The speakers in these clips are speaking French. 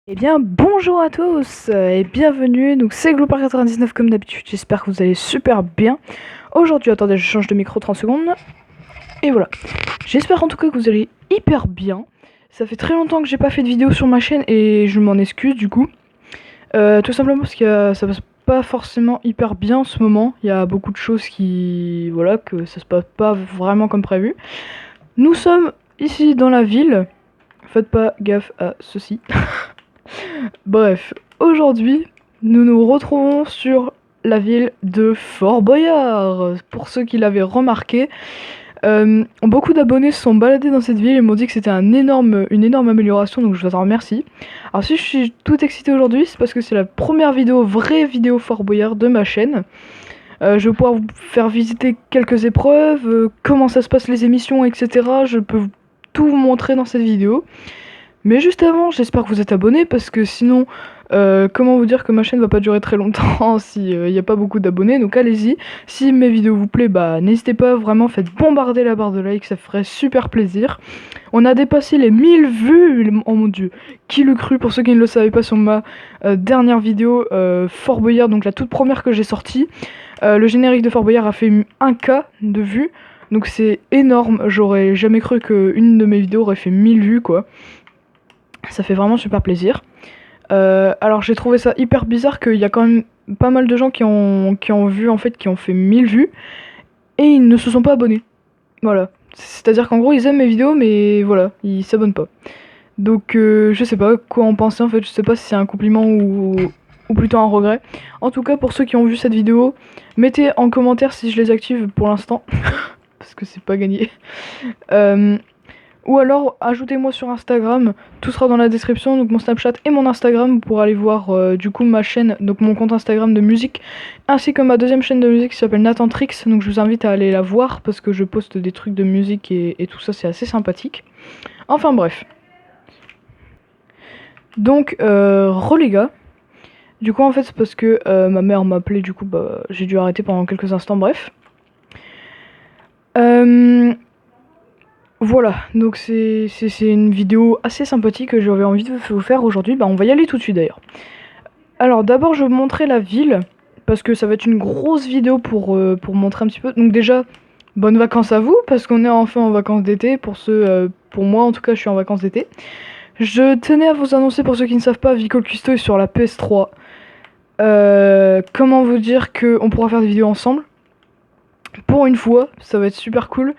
Eh bien, bonjour à tous et bienvenue, donc c'est Glopar99 comme d'habitude, j'espère que vous allez super bien. Aujourd'hui, attendez, je change de micro 30 secondes, et voilà. J'espère en tout cas que vous allez hyper bien. Ça fait très longtemps que j'ai pas fait de vidéo sur ma chaîne et je m'en excuse du coup. Tout simplement parce que ça passe pas forcément hyper bien en ce moment, il y a beaucoup de choses qui... voilà, que ça se passe pas vraiment comme prévu. Nous sommes ici dans la ville, faites pas gaffe à ceci. Bref, aujourd'hui, nous nous retrouvons sur la ville de Fort Boyard. Pour ceux qui l'avaient remarqué, beaucoup d'abonnés se sont baladés dans cette ville et m'ont dit que c'était une énorme amélioration, donc je vous en remercie. Alors si je suis tout excité aujourd'hui, c'est parce que c'est la première vraie vidéo Fort Boyard de ma chaîne. Je vais pouvoir vous faire visiter quelques épreuves, comment ça se passe les émissions, etc. Je peux tout vous montrer dans cette vidéo. Mais juste avant, j'espère que vous êtes abonnés parce que sinon, comment vous dire que ma chaîne va pas durer très longtemps si y a pas beaucoup d'abonnés. Donc allez-y, si mes vidéos vous plaisent, bah n'hésitez pas, vraiment faites bombarder la barre de like, ça ferait super plaisir. On a dépassé les 1000 vues, oh mon dieu, qui l'eût cru pour ceux qui ne le savaient pas sur ma dernière vidéo Fort Boyard, donc la toute première que j'ai sortie. Le générique de Fort Boyard a fait 1K de vues, donc c'est énorme, j'aurais jamais cru qu'une de mes vidéos aurait fait 1000 vues quoi. Ça fait vraiment super plaisir. Alors j'ai trouvé ça hyper bizarre qu'il y a quand même pas mal de gens qui ont vu en fait, qui ont fait 1000 vues et ils ne se sont pas abonnés. Voilà. C'est-à-dire qu'en gros ils aiment mes vidéos mais voilà, ils s'abonnent pas. Donc je sais pas quoi en penser en fait, je sais pas si c'est un compliment ou plutôt un regret. En tout cas pour ceux qui ont vu cette vidéo, mettez en commentaire si je les active pour l'instant. Parce que c'est pas gagné. Ou alors ajoutez-moi sur Instagram, tout sera dans la description, donc mon Snapchat et mon Instagram pour aller voir du coup ma chaîne, donc mon compte Instagram de musique, ainsi que ma deuxième chaîne de musique qui s'appelle Nathan Trix, donc je vous invite à aller la voir parce que je poste des trucs de musique et tout ça, c'est assez sympathique. Enfin bref. Donc les gars, du coup en fait c'est parce que ma mère m'a appelé, du coup bah j'ai dû arrêter pendant quelques instants, bref. Voilà, donc c'est une vidéo assez sympathique que j'avais envie de vous faire aujourd'hui. Bah on va y aller tout de suite d'ailleurs. Alors d'abord je vais vous montrer la ville, parce que ça va être une grosse vidéo pour montrer un petit peu. Donc déjà, bonnes vacances à vous, parce qu'on est enfin en vacances d'été. Pour moi en tout cas je suis en vacances d'été. Je tenais à vous annoncer pour ceux qui ne savent pas, Vicol Custo est sur la PS3. Comment vous dire qu'on pourra faire des vidéos ensemble. Pour une fois, ça va être super cool.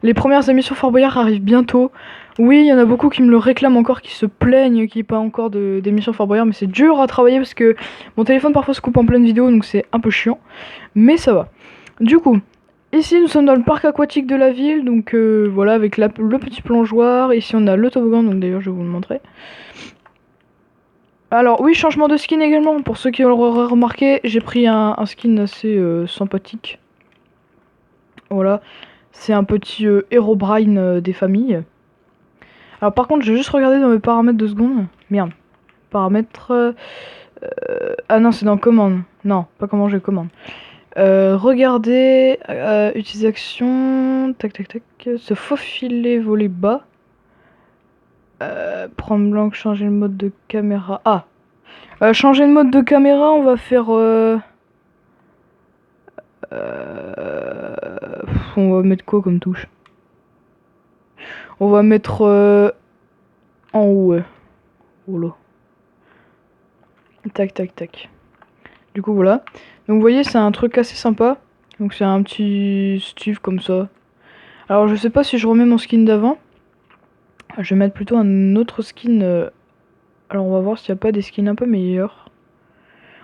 Les premières émissions Fort Boyard arrivent bientôt. Oui, il y en a beaucoup qui me le réclament encore, qui se plaignent qu'il n'y ait pas encore d'émissions Fort Boyard, mais c'est dur à travailler parce que mon téléphone parfois se coupe en pleine vidéo, donc c'est un peu chiant. Mais ça va. Du coup, ici nous sommes dans le parc aquatique de la ville, donc voilà, avec le petit plongeoir. Ici on a le toboggan, donc d'ailleurs je vais vous le montrer. Alors oui, changement de skin également, pour ceux qui l'auraient remarqué, j'ai pris un skin assez sympathique. Voilà, c'est un petit Herobrine des familles. Alors par contre, je vais juste regarder dans mes paramètres 2 secondes. Merde. Paramètres... ah non, c'est dans commande. Non, pas comment je commande. Regardez, utiliser action, tac tac tac, se faufiler, voler bas. Prendre blanc, changer le mode de caméra. Ah, changer le mode de caméra, on va faire... on va mettre quoi comme touche? On va mettre en haut, ouais. Oh là. Tac tac tac. Du coup voilà. Donc vous voyez, c'est un truc assez sympa. Donc c'est un petit Steve comme ça. Alors je sais pas si je remets mon skin d'avant. Je vais mettre plutôt un autre skin. Alors on va voir s'il n'y a pas des skins un peu meilleurs.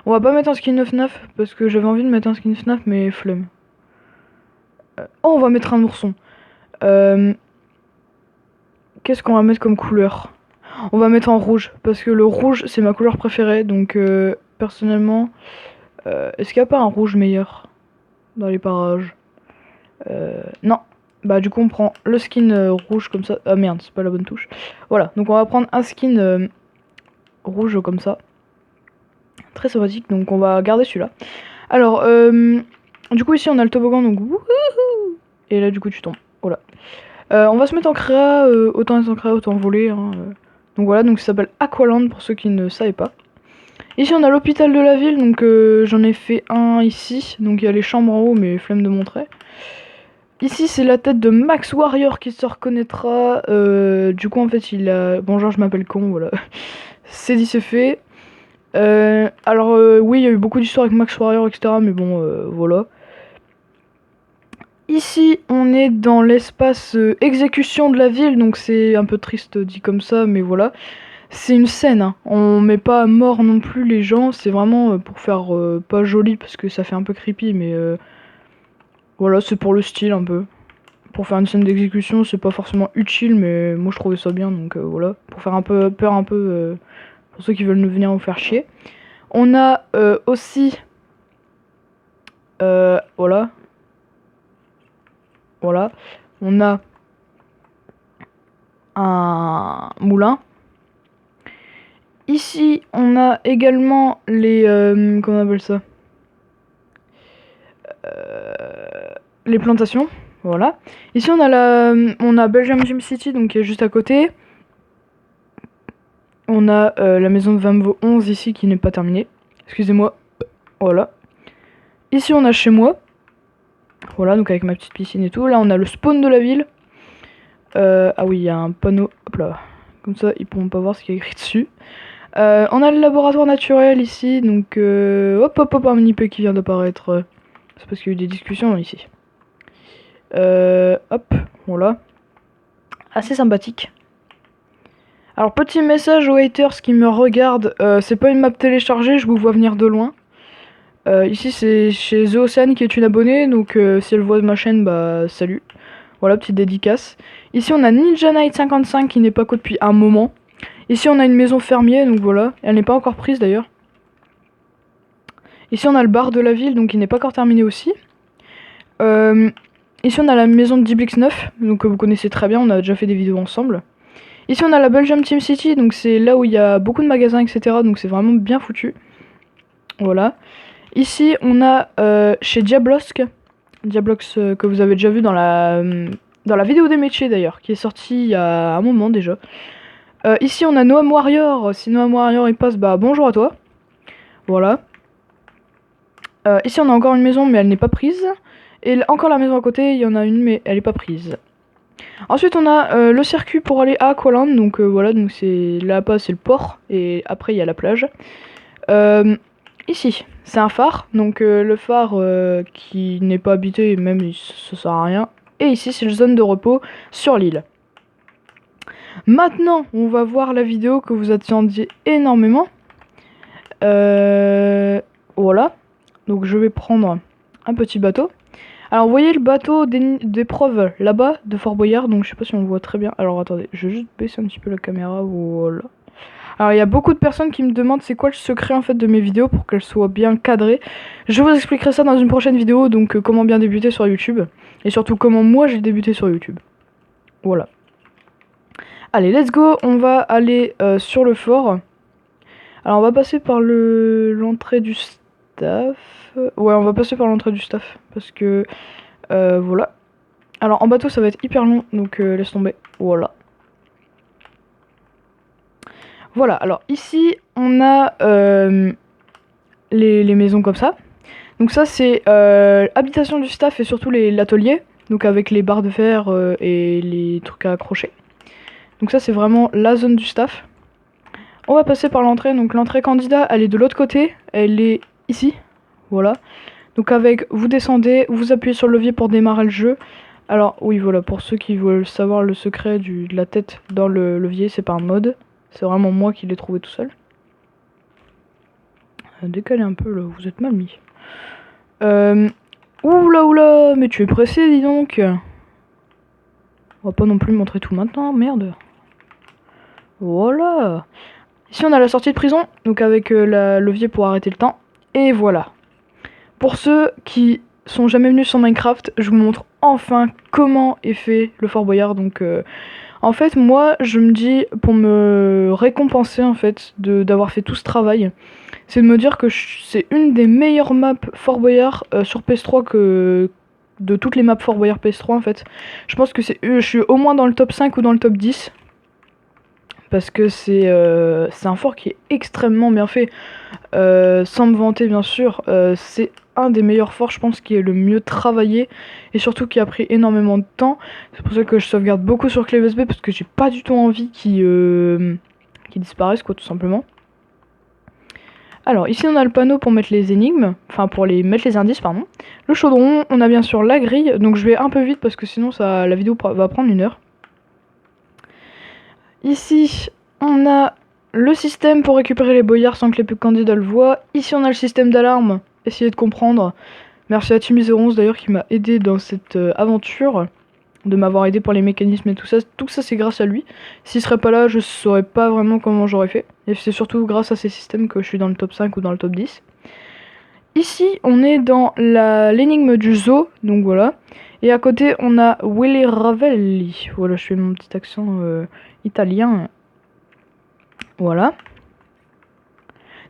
On va pas mettre un skin FNAF parce que j'avais envie de mettre un skin FNAF mais flemme. Oh, on va mettre un ourson. Qu'est-ce qu'on va mettre comme couleur? On va mettre en rouge parce que le rouge c'est ma couleur préférée. Donc personnellement, est-ce qu'il n'y a pas un rouge meilleur dans les parages? Non. Bah du coup on prend le skin rouge comme ça. Ah merde, c'est pas la bonne touche. Voilà, donc on va prendre un skin rouge comme ça. Très sympathique, donc on va garder celui-là. Alors, du coup ici on a le toboggan, donc wouhou. Et là du coup tu tombes. Voilà. On va se mettre en créa, autant être en créa, autant voler. Hein, Donc voilà, donc ça s'appelle Aqualand pour ceux qui ne savaient pas. Ici on a l'hôpital de la ville, donc j'en ai fait un ici. Donc il y a les chambres en haut, mais flemme de montrer. Ici c'est la tête de Max Warrior qui se reconnaîtra. Du coup en fait il a... Bonjour, je m'appelle Con, voilà. C'est dit, c'est fait. Oui, il y a eu beaucoup d'histoires avec Max Warrior, etc. Mais bon, voilà. Ici, on est dans l'espace exécution de la ville, donc c'est un peu triste dit comme ça, mais voilà. C'est une scène, hein. On met pas à mort non plus les gens, c'est vraiment pour faire pas joli, parce que ça fait un peu creepy, mais voilà, c'est pour le style un peu. Pour faire une scène d'exécution, c'est pas forcément utile, mais moi je trouvais ça bien, donc voilà. Pour faire un peu peur, un peu pour ceux qui veulent nous venir nous faire chier. On a aussi... voilà. Voilà. On a un moulin. Ici, on a également les... comment on appelle ça, les plantations. Voilà. Ici, on a Belgium Gym City, donc qui est juste à côté. On a la maison de Vamvo 11 ici, qui n'est pas terminée. Excusez-moi. Voilà. Ici, on a chez moi. Voilà, donc avec ma petite piscine et tout. Là, on a le spawn de la ville. Ah oui, il y a un panneau. Hop là. Comme ça, ils pourront pas voir ce qu'il y a écrit dessus. On a le laboratoire naturel ici. Donc, hop, un mini peu qui vient d'apparaître. C'est parce qu'il y a eu des discussions ici. Hop, voilà. Assez sympathique. Alors, petit message aux haters qui me regardent. C'est pas une map téléchargée, je vous vois venir de loin. Ici, c'est chez The Ocean qui est une abonnée. Donc, si elle voit ma chaîne, bah, salut. Voilà, petite dédicace. Ici, on a Ninja Knight 55 qui n'est pas co depuis un moment. Ici, on a une maison fermier, donc voilà. Elle n'est pas encore prise d'ailleurs. Ici, on a le bar de la ville, donc il n'est pas encore terminé aussi. Ici, on a la maison de Diblix 9, donc vous connaissez très bien, on a déjà fait des vidéos ensemble. Ici, on a la Belgium Team City, donc c'est là où il y a beaucoup de magasins, etc. Donc c'est vraiment bien foutu. Voilà. Ici, on a chez Diablox que vous avez déjà vu dans la vidéo des métiers d'ailleurs, qui est sortie il y a un moment déjà. Ici, on a Noam Warrior. Si Noam Warrior il passe, bah bonjour à toi. Voilà. Ici, on a encore une maison, mais elle n'est pas prise. Et encore la maison à côté, il y en a une, mais elle n'est pas prise. Ensuite, on a le circuit pour aller à Aqualand. Donc voilà, donc c'est là-bas, c'est le port. Et après, il y a la plage. Ici, c'est un phare. Donc le phare qui n'est pas habité, même ça sert à rien. Et ici, c'est la zone de repos sur l'île. Maintenant, on va voir la vidéo que vous attendiez énormément. Voilà. Donc je vais prendre un petit bateau. Alors vous voyez le bateau d'épreuve là-bas de Fort Boyard. Donc je sais pas si on le voit très bien. Alors attendez, je vais juste baisser un petit peu la caméra. Voilà. Alors il y a beaucoup de personnes qui me demandent c'est quoi le secret en fait de mes vidéos pour qu'elles soient bien cadrées. Je vous expliquerai ça dans une prochaine vidéo. Donc comment bien débuter sur YouTube. Et surtout comment moi j'ai débuté sur YouTube. Voilà. Allez, let's go. On va aller sur le fort. Alors on va passer par l'entrée du staff. Ouais, on va passer par l'entrée du staff. Parce que voilà. Alors en bateau ça va être hyper long. Donc laisse tomber. Voilà. Voilà, alors ici on a les maisons comme ça. Donc ça c'est habitation du staff et surtout l'atelier. Donc avec les barres de fer et les trucs à accrocher. Donc ça c'est vraiment la zone du staff. On va passer par l'entrée. Donc l'entrée candidat elle est de l'autre côté. Elle est ici. Voilà. Donc avec, vous descendez, vous appuyez sur le levier pour démarrer le jeu. Alors oui voilà, pour ceux qui veulent savoir le secret de la tête dans le levier, c'est pas un mode. C'est vraiment moi qui l'ai trouvé tout seul. Décalez un peu là, vous êtes mal mis. Oula, mais tu es pressé dis donc. On va pas non plus montrer tout maintenant, merde. Voilà. Ici on a la sortie de prison, donc avec le levier pour arrêter le temps. Et voilà. Pour ceux qui sont jamais venus sur Minecraft, je vous montre enfin comment est fait le Fort Boyard. Donc en fait moi je me dis, pour me récompenser en fait d'avoir fait tout ce travail, c'est de me dire que c'est une des meilleures maps Fort Boyard sur PS3 que de toutes les maps Fort Boyard PS3 en fait. Je pense que je suis au moins dans le top 5 ou dans le top 10. parce que c'est un fort qui est extrêmement bien fait. Sans me vanter bien sûr, c'est un des meilleurs forts, je pense, qui est le mieux travaillé et surtout qui a pris énormément de temps. C'est pour ça que je sauvegarde beaucoup sur clé USB parce que j'ai pas du tout envie qu'il disparaisse, quoi, tout simplement. Alors ici on a le panneau pour mettre les énigmes, enfin pour mettre les indices, pardon. Le chaudron, on a bien sûr la grille, donc je vais un peu vite parce que sinon la vidéo va prendre 1 heure. Ici on a le système pour récupérer les boyards sans que les candidats le voient. Ici on a le système d'alarme, essayez de comprendre. Merci à Timmy011 d'ailleurs qui m'a aidé dans cette aventure, de m'avoir aidé pour les mécanismes et tout ça c'est grâce à lui. S'il serait pas là, je saurais pas vraiment comment j'aurais fait. Et c'est surtout grâce à ces systèmes que je suis dans le top 5 ou dans le top 10. Ici, on est dans l'énigme du zoo, donc voilà. Et à côté, on a Willy Ravelli. Voilà, je fais mon petit accent italien. Voilà.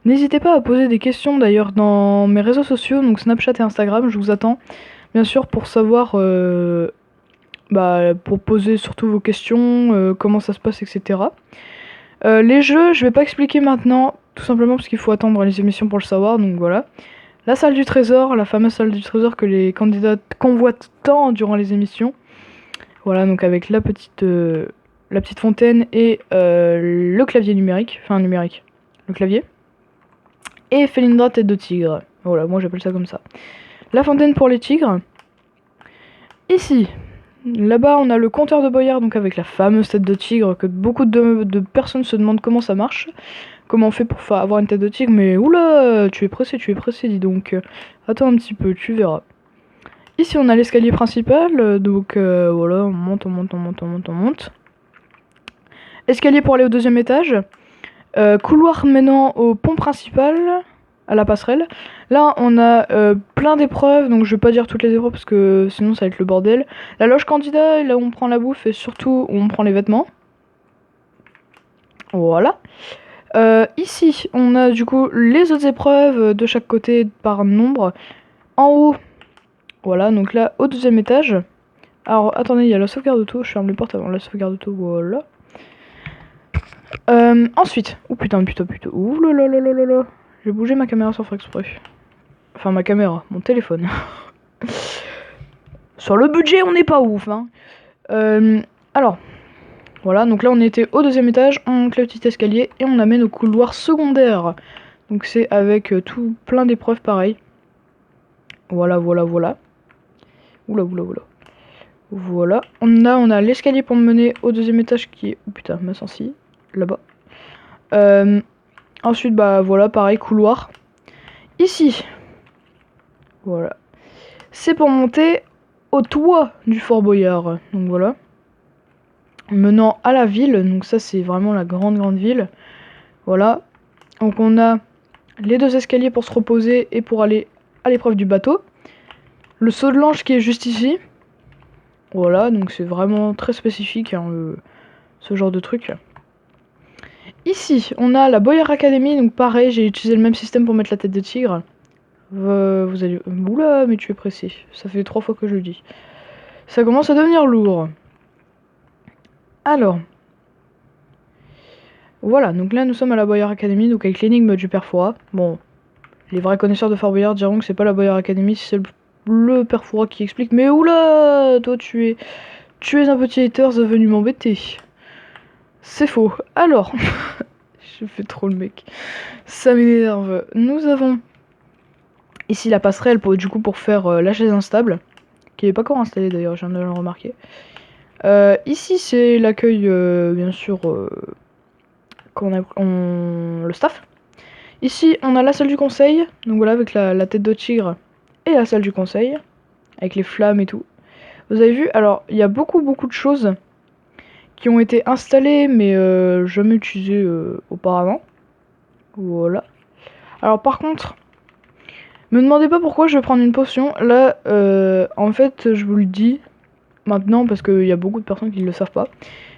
N'hésitez pas à poser des questions d'ailleurs dans mes réseaux sociaux, donc Snapchat et Instagram, je vous attends. Bien sûr, pour savoir... pour poser surtout vos questions, comment ça se passe, etc. Les jeux, je vais pas expliquer maintenant, tout simplement parce qu'il faut attendre les émissions pour le savoir, donc voilà. La salle du trésor, la fameuse salle du trésor que les candidats convoitent tant durant les émissions. Voilà, donc avec la petite fontaine et le clavier numérique, le clavier. Et Felindra tête de tigre, voilà, moi j'appelle ça comme ça. La fontaine pour les tigres. Ici, là-bas, on a le compteur de boyard, donc avec la fameuse tête de tigre, que beaucoup de personnes se demandent comment ça marche. Comment on fait pour avoir une tête de tigre, mais oula, tu es pressé, dis donc. Attends un petit peu, tu verras. Ici, on a l'escalier principal, donc voilà, on monte. Escalier pour aller au 2e étage. Couloir menant au pont principal, à la passerelle. Là, on a plein d'épreuves, donc je vais pas dire toutes les épreuves parce que sinon ça va être le bordel. La loge candidat, là où on prend la bouffe et surtout où on prend les vêtements. Voilà. Ici, on a du coup les autres épreuves de chaque côté par nombre. En haut, voilà, donc là, au 2e étage. Alors, attendez, il y a la sauvegarde auto, je ferme les portes avant la sauvegarde auto, voilà. Ensuite, oh putain, ouh là là là là là. J'ai bougé ma caméra sans faire exprès. Enfin, ma caméra, mon téléphone. Sur le budget, on n'est pas ouf, hein. Alors, voilà, donc là on était au 2e étage, on monte le petit escalier et on amène au couloir secondaire. Donc c'est avec tout plein d'épreuves pareil. Voilà. Oula. Voilà. On a l'escalier pour me mener au 2e étage qui est... Oh putain, ma sensi, là-bas. Ensuite, bah voilà, pareil, couloir. Ici, voilà. C'est pour monter au toit du Fort Boyard. Donc voilà. Menant à la ville, donc ça c'est vraiment la grande ville. Voilà. Donc on a les 2 escaliers pour se reposer et pour aller à l'épreuve du bateau. Le saut de l'ange qui est juste ici. Voilà, donc c'est vraiment très spécifique, hein, ce genre de truc. Ici, on a la Boyard Academy, donc pareil, j'ai utilisé le même système pour mettre la tête de tigre. Vous allez... Oula, mais tu es pressé. Ça fait 3 fois que je le dis. Ça commence à devenir lourd. Alors. Voilà, donc là nous sommes à la Boyard Academy, donc avec l'énigme du Père Fouras. Bon, les vrais connaisseurs de Fort Boyard diront que c'est pas la Boyard Academy, c'est le Père Fouras qui explique. Mais oula, toi tu es un petit hater venu m'embêter. C'est faux. Alors, je fais trop le mec. Ça m'énerve. Nous avons ici la passerelle pour faire la chaise instable, qui n'est pas encore installée d'ailleurs, je viens de le remarquer. Ici c'est l'accueil, bien sûr, le staff. Ici on a la salle du conseil, donc voilà, avec la tête de tigre et la salle du conseil, avec les flammes et tout. Vous avez vu, alors il y a beaucoup de choses qui ont été installées mais jamais utilisées auparavant. Voilà. Alors par contre, me demandez pas pourquoi je vais prendre une potion. Là, en fait, je vous le dis maintenant parce qu'il y a beaucoup de personnes qui ne le savent pas.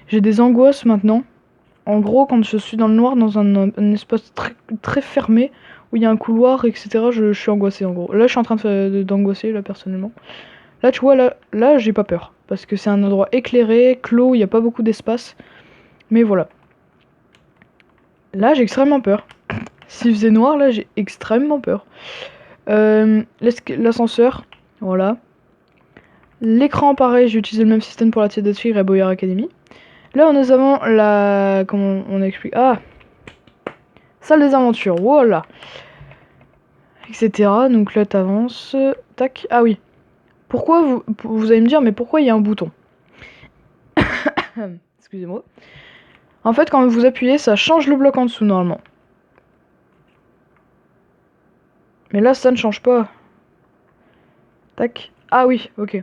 J'ai des angoisses maintenant. En gros, quand je suis dans le noir, dans un espace très fermé, où il y a un couloir, etc., je suis angoissée en gros. Là, je suis en train d'angoisser, là, personnellement. Là, tu vois, là j'ai pas peur. Parce que c'est un endroit éclairé, clos, il n'y a pas beaucoup d'espace. Mais voilà. Là, j'ai extrêmement peur. S'il faisait noir, là, j'ai extrêmement peur. L'ascenseur, voilà. L'écran, pareil, j'ai utilisé le même système pour la Tienne de Tigre et Boyard Academy. Là, nous avons la... Comment on explique? Ah, salle des aventures, voilà. Etc. Donc là, t'avances. Tac. Ah oui. Pourquoi vous allez me dire, mais pourquoi il y a un bouton? Excusez-moi. En fait, quand vous appuyez, ça change le bloc en dessous, normalement. Mais là, ça ne change pas. Tac. Ah oui, ok.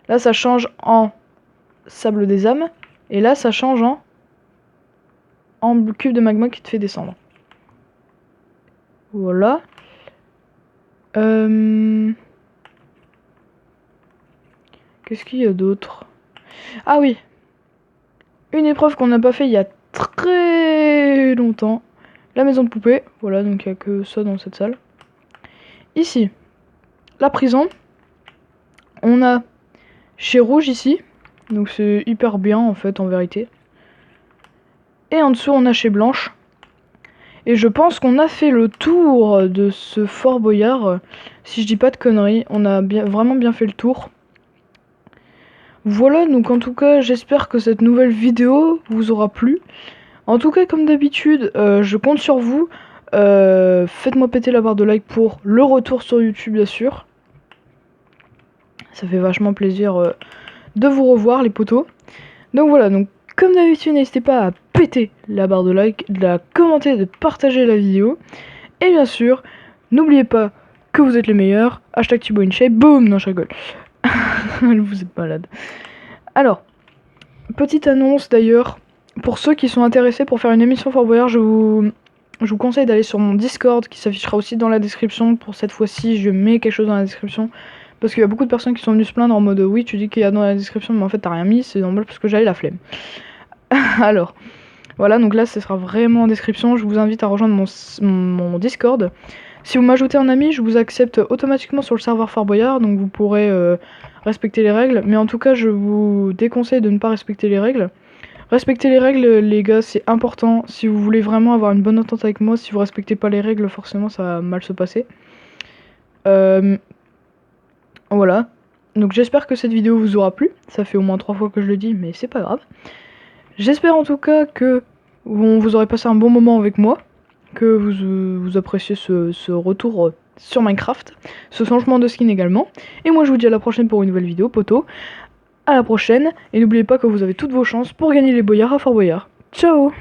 Là, ça change en sable des âmes. Et là, ça change en cube de magma qui te fait descendre. Voilà. Qu'est-ce qu'il y a d'autre? Ah oui. Une épreuve qu'on n'a pas fait il y a très longtemps. La maison de poupée. Voilà, donc il n'y a que ça dans cette salle. Ici, la prison. On a chez Rouge ici. Donc c'est hyper bien en fait en vérité. Et en dessous on a chez Blanche. Et je pense qu'on a fait le tour de ce Fort Boyard. Si je dis pas de conneries, on a vraiment bien fait le tour. Voilà, donc en tout cas j'espère que cette nouvelle vidéo vous aura plu. En tout cas comme d'habitude, je compte sur vous. Faites-moi péter la barre de like pour le retour sur YouTube bien sûr. Ça fait vachement plaisir de vous revoir les potos. Donc voilà, donc comme d'habitude n'hésitez pas à péter la barre de like, de la commenter, de partager la vidéo. Et bien sûr, n'oubliez pas que vous êtes les meilleurs. Hashtag Thibaut InShape, boum, non je rigole. Vous êtes malade. Alors, petite annonce d'ailleurs, pour ceux qui sont intéressés pour faire une émission Fort Boyard, je vous conseille d'aller sur mon Discord qui s'affichera aussi dans la description. Pour cette fois-ci, je mets quelque chose dans la description. Parce qu'il y a beaucoup de personnes qui sont venues se plaindre en mode oui, tu dis qu'il y a dans la description, mais en fait t'as rien mis, c'est normal parce que j'avais la flemme. Alors, voilà, donc là ce sera vraiment en description. Je vous invite à rejoindre mon Discord. Si vous m'ajoutez en ami, je vous accepte automatiquement sur le serveur Fort Boyard, donc vous pourrez respecter les règles. Mais en tout cas, je vous déconseille de ne pas respecter les règles. Respecter les règles, les gars, c'est important. Si vous voulez vraiment avoir une bonne entente avec moi, si vous respectez pas les règles, forcément ça va mal se passer. Voilà. Donc j'espère que cette vidéo vous aura plu. Ça fait au moins 3 fois que je le dis, mais c'est pas grave. J'espère en tout cas que vous aurez passé un bon moment avec moi. Que vous appréciez ce retour sur Minecraft. Ce changement de skin également. Et moi je vous dis à la prochaine pour une nouvelle vidéo, poto. À la prochaine. Et n'oubliez pas que vous avez toutes vos chances pour gagner les boyards à Fort Boyard. Ciao!